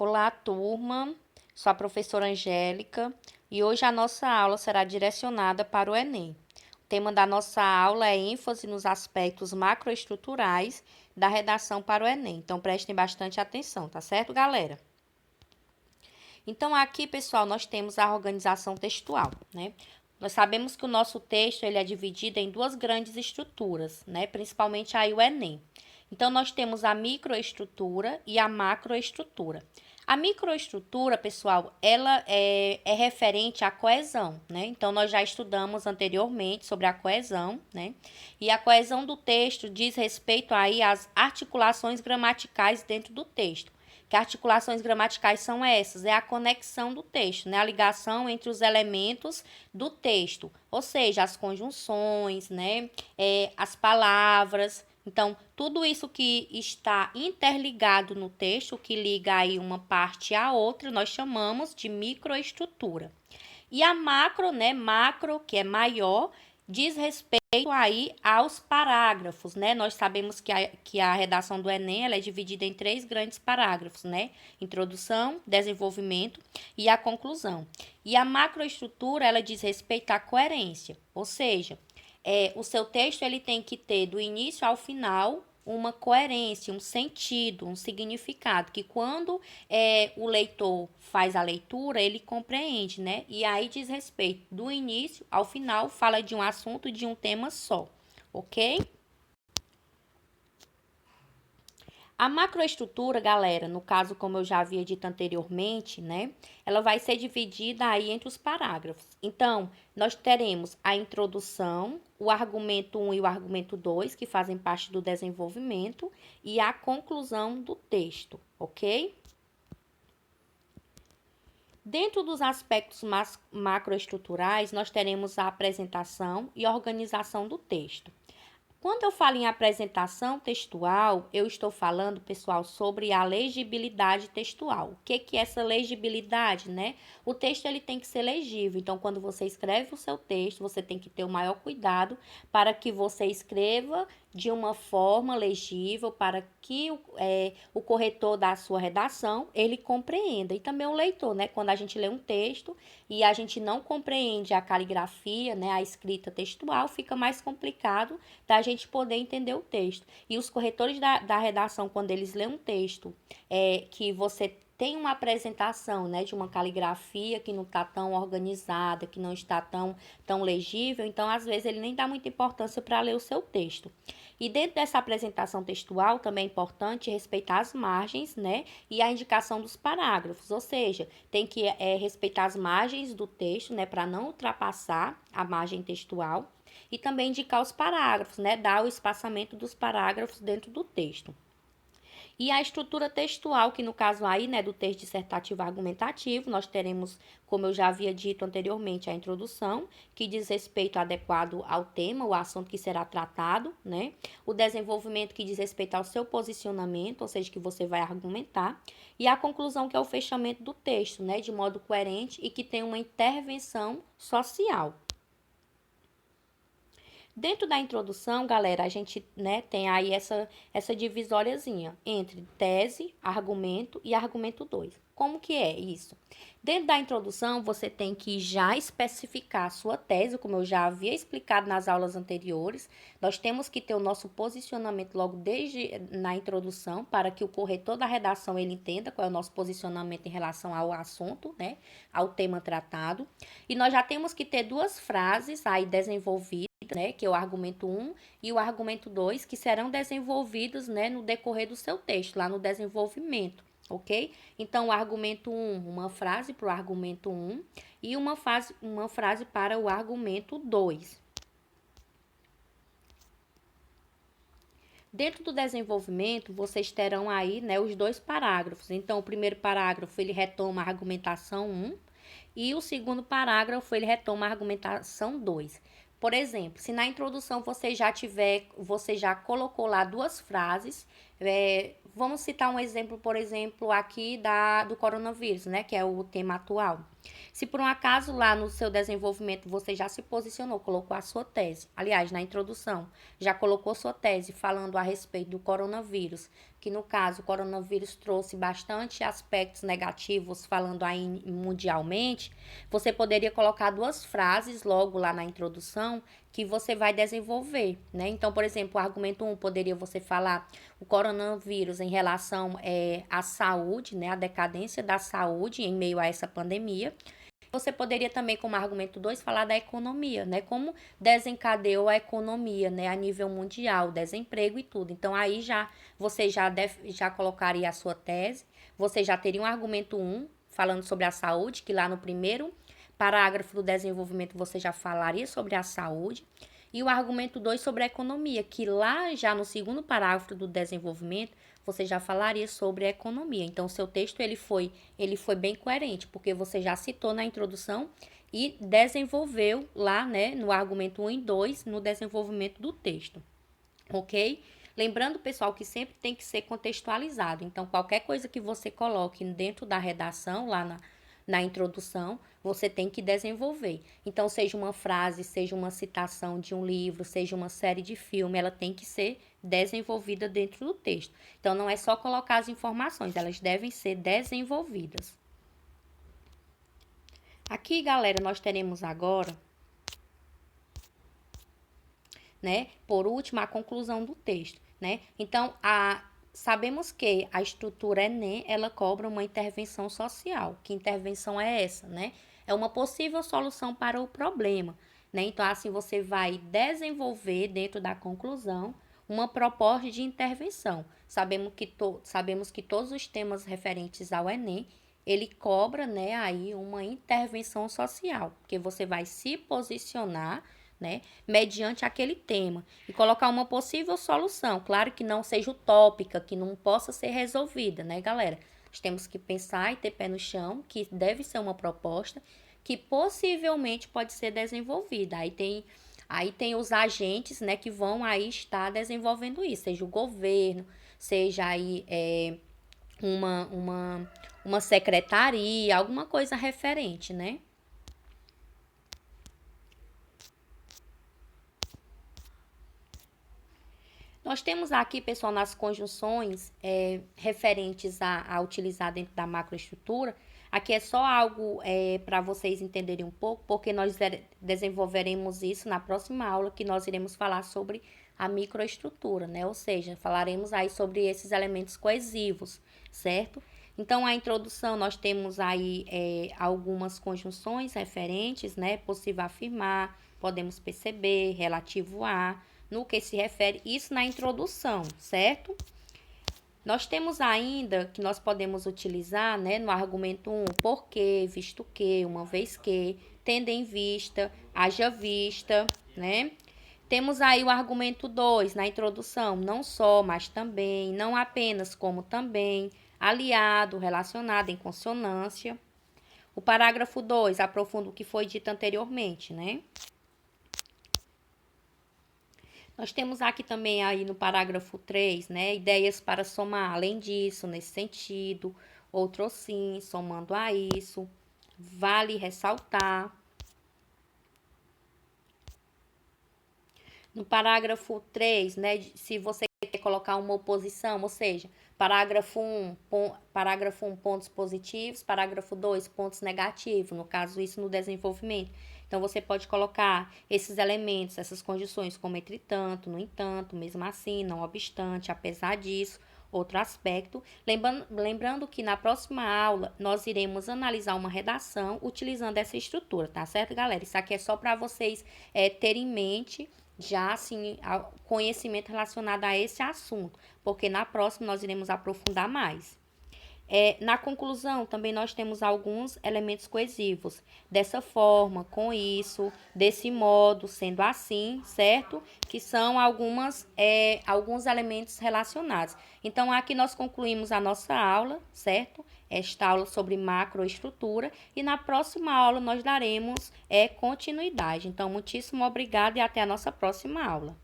Olá, turma. Sou a professora Angélica e hoje a nossa aula será direcionada para o Enem. O tema da nossa aula é ênfase nos aspectos macroestruturais da redação para o Enem. Então, prestem bastante atenção, tá certo, galera? Então, aqui, pessoal, nós temos a organização textual, né? Nós sabemos que o nosso texto ele é dividido em duas grandes estruturas, né? Principalmente aí o Enem. Então, nós temos a microestrutura e a macroestrutura. A microestrutura, pessoal, ela é referente à coesão, né? Então, nós já estudamos anteriormente sobre a coesão, né? E a coesão do texto diz respeito aí às articulações gramaticais dentro do texto. Que articulações gramaticais são essas? É a conexão do texto, né? A ligação entre os elementos do texto, ou seja, as conjunções, né? As palavras. Então, tudo isso que está interligado no texto, que liga aí uma parte à outra, nós chamamos de microestrutura. E a macro, né? Macro, que é maior, diz respeito aí aos parágrafos, né? Nós sabemos que a redação do Enem ela é dividida em 3 grandes parágrafos, né? Introdução, desenvolvimento e a conclusão. E a macroestrutura, ela diz respeito à coerência, ou seja, o seu texto ele tem que ter do início ao final uma coerência, um sentido, um significado, que quando o leitor faz a leitura, ele compreende, né? E aí diz respeito do início ao final, fala de um assunto, de um tema só, ok? A macroestrutura, galera, no caso, como eu já havia dito anteriormente, né? Ela vai ser dividida aí entre os parágrafos. Então, nós teremos a introdução, o argumento 1 e o argumento 2, que fazem parte do desenvolvimento, e a conclusão do texto, ok? Dentro dos aspectos macroestruturais, nós teremos a apresentação e organização do texto. Quando eu falo em apresentação textual, eu estou falando, pessoal, sobre a legibilidade textual. O que é essa legibilidade, né? O texto ele tem que ser legível. Então, quando você escreve o seu texto, você tem que ter o maior cuidado para que você escreva de uma forma legível, para que o corretor da sua redação, ele compreenda. E também o leitor, né? Quando a gente lê um texto e a gente não compreende a caligrafia, né? A escrita textual, fica mais complicado da gente poder entender o texto. E os corretores da redação, quando eles lêem um texto que você tem uma apresentação, né, de uma caligrafia que não está tão organizada, que não está tão legível, então, às vezes, ele nem dá muita importância para ler o seu texto. E dentro dessa apresentação textual, também é importante respeitar as margens, né, e a indicação dos parágrafos, ou seja, tem que respeitar as margens do texto, né, para não ultrapassar a margem textual, e também indicar os parágrafos, né, dar o espaçamento dos parágrafos dentro do texto. E a estrutura textual, que no caso aí, né, do texto dissertativo argumentativo, nós teremos, como eu já havia dito anteriormente, a introdução, que diz respeito adequado ao tema, o assunto que será tratado, né? O desenvolvimento que diz respeito ao seu posicionamento, ou seja, que você vai argumentar, e a conclusão, que é o fechamento do texto, né, de modo coerente e que tem uma intervenção social. Dentro da introdução, galera, a gente, né, tem aí essa divisóriazinha entre tese, argumento e argumento 2. Como que é isso? Dentro da introdução, você tem que já especificar a sua tese, como eu já havia explicado nas aulas anteriores. Nós temos que ter o nosso posicionamento logo desde na introdução, para que o corretor da redação ele entenda qual é o nosso posicionamento em relação ao assunto, né, ao tema tratado. E nós já temos que ter 2 frases aí desenvolvidas, né, que é o argumento 1 e o argumento 2, que serão desenvolvidos, né, no decorrer do seu texto, lá no desenvolvimento, ok? Então, o argumento 1, uma frase para o argumento 1 e uma frase para o argumento 2. Dentro do desenvolvimento, vocês terão aí, né, os 2 parágrafos. Então, o primeiro parágrafo, ele retoma a argumentação 1 e o segundo parágrafo, ele retoma a argumentação 2. Por exemplo, se na introdução você já colocou lá 2 frases, Vamos citar um exemplo, por exemplo, aqui do coronavírus, né, que é o tema atual. Se por um acaso lá no seu desenvolvimento você já se posicionou, colocou a sua tese, aliás, na introdução, já colocou sua tese falando a respeito do coronavírus, que no caso o coronavírus trouxe bastante aspectos negativos, falando aí mundialmente, você poderia colocar duas frases logo lá na introdução que você vai desenvolver, né? Então, por exemplo, o argumento 1 poderia você falar o coronavírus em relação à saúde, né? A decadência da saúde em meio a essa pandemia. Você poderia também, como argumento 2, falar da economia, né? Como desencadeou a economia, né? A nível mundial, desemprego e tudo. Então, aí você já colocaria a sua tese, você já teria um argumento 1, falando sobre a saúde, que lá no primeiro parágrafo do desenvolvimento você já falaria sobre a saúde. E o argumento 2 sobre a economia, que lá já no segundo parágrafo do desenvolvimento você já falaria sobre a economia. Então, o seu texto ele foi bem coerente, porque você já citou na introdução e desenvolveu lá, né, no argumento 1 e 2, no desenvolvimento do texto, ok? Lembrando, pessoal, que sempre tem que ser contextualizado. Então, qualquer coisa que você coloque dentro da redação, lá na introdução, você tem que desenvolver. Então, seja uma frase, seja uma citação de um livro, seja uma série de filme, ela tem que ser desenvolvida dentro do texto. Então, não é só colocar as informações, elas devem ser desenvolvidas. Aqui, galera, nós teremos agora, né, por último, a conclusão do texto, né? Então, sabemos que a estrutura Enem, ela cobra uma intervenção social. Que intervenção é essa, né? É uma possível solução para o problema, né? Então, assim, você vai desenvolver dentro da conclusão uma proposta de intervenção. Sabemos que todos os temas referentes ao Enem, ele cobra, né, aí uma intervenção social, porque você vai se posicionar, né, mediante aquele tema e colocar uma possível solução. Claro que não seja utópica, que não possa ser resolvida, né, galera? Nós temos que pensar e ter pé no chão, que deve ser uma proposta que possivelmente pode ser desenvolvida. Aí tem os agentes, né, que vão aí estar desenvolvendo isso, seja o governo, seja aí uma secretaria, alguma coisa referente, né? Nós temos aqui, pessoal, nas conjunções referentes a utilizar dentro da macroestrutura. Aqui é só algo para vocês entenderem um pouco, porque nós desenvolveremos isso na próxima aula, que nós iremos falar sobre a microestrutura, né? Ou seja, falaremos aí sobre esses elementos coesivos, certo? Então, a introdução, nós temos aí algumas conjunções referentes, né? Possível afirmar, podemos perceber, relativo a, no que se refere, isso na introdução, certo? Nós temos ainda que nós podemos utilizar, né, no argumento 1, porque, visto que, uma vez que, tendo em vista, haja vista, né? Temos aí o argumento 2, na introdução, não só, mas também, não apenas, como também, aliado, relacionado em consonância. O parágrafo 2 aprofunda o que foi dito anteriormente, né? Nós temos aqui também aí no parágrafo 3, né, ideias para somar. Além disso, nesse sentido, outro sim, somando a isso, vale ressaltar. No parágrafo 3, né, se você quer colocar uma oposição, ou seja, parágrafo 1, pontos positivos, parágrafo 2, pontos negativos, no caso isso no desenvolvimento. Então, você pode colocar esses elementos, essas condições, como entretanto, no entanto, mesmo assim, não obstante, apesar disso, outro aspecto. Lembrando que na próxima aula nós iremos analisar uma redação utilizando essa estrutura, tá certo, galera? Isso aqui é só para vocês terem em mente já assim conhecimento relacionado a esse assunto, porque na próxima nós iremos aprofundar mais. Na conclusão, também nós temos alguns elementos coesivos. Dessa forma, com isso, desse modo, sendo assim, certo? Que são alguns elementos relacionados. Então, aqui nós concluímos a nossa aula, certo? Esta aula sobre macroestrutura. E na próxima aula nós daremos continuidade. Então, muitíssimo obrigada e até a nossa próxima aula.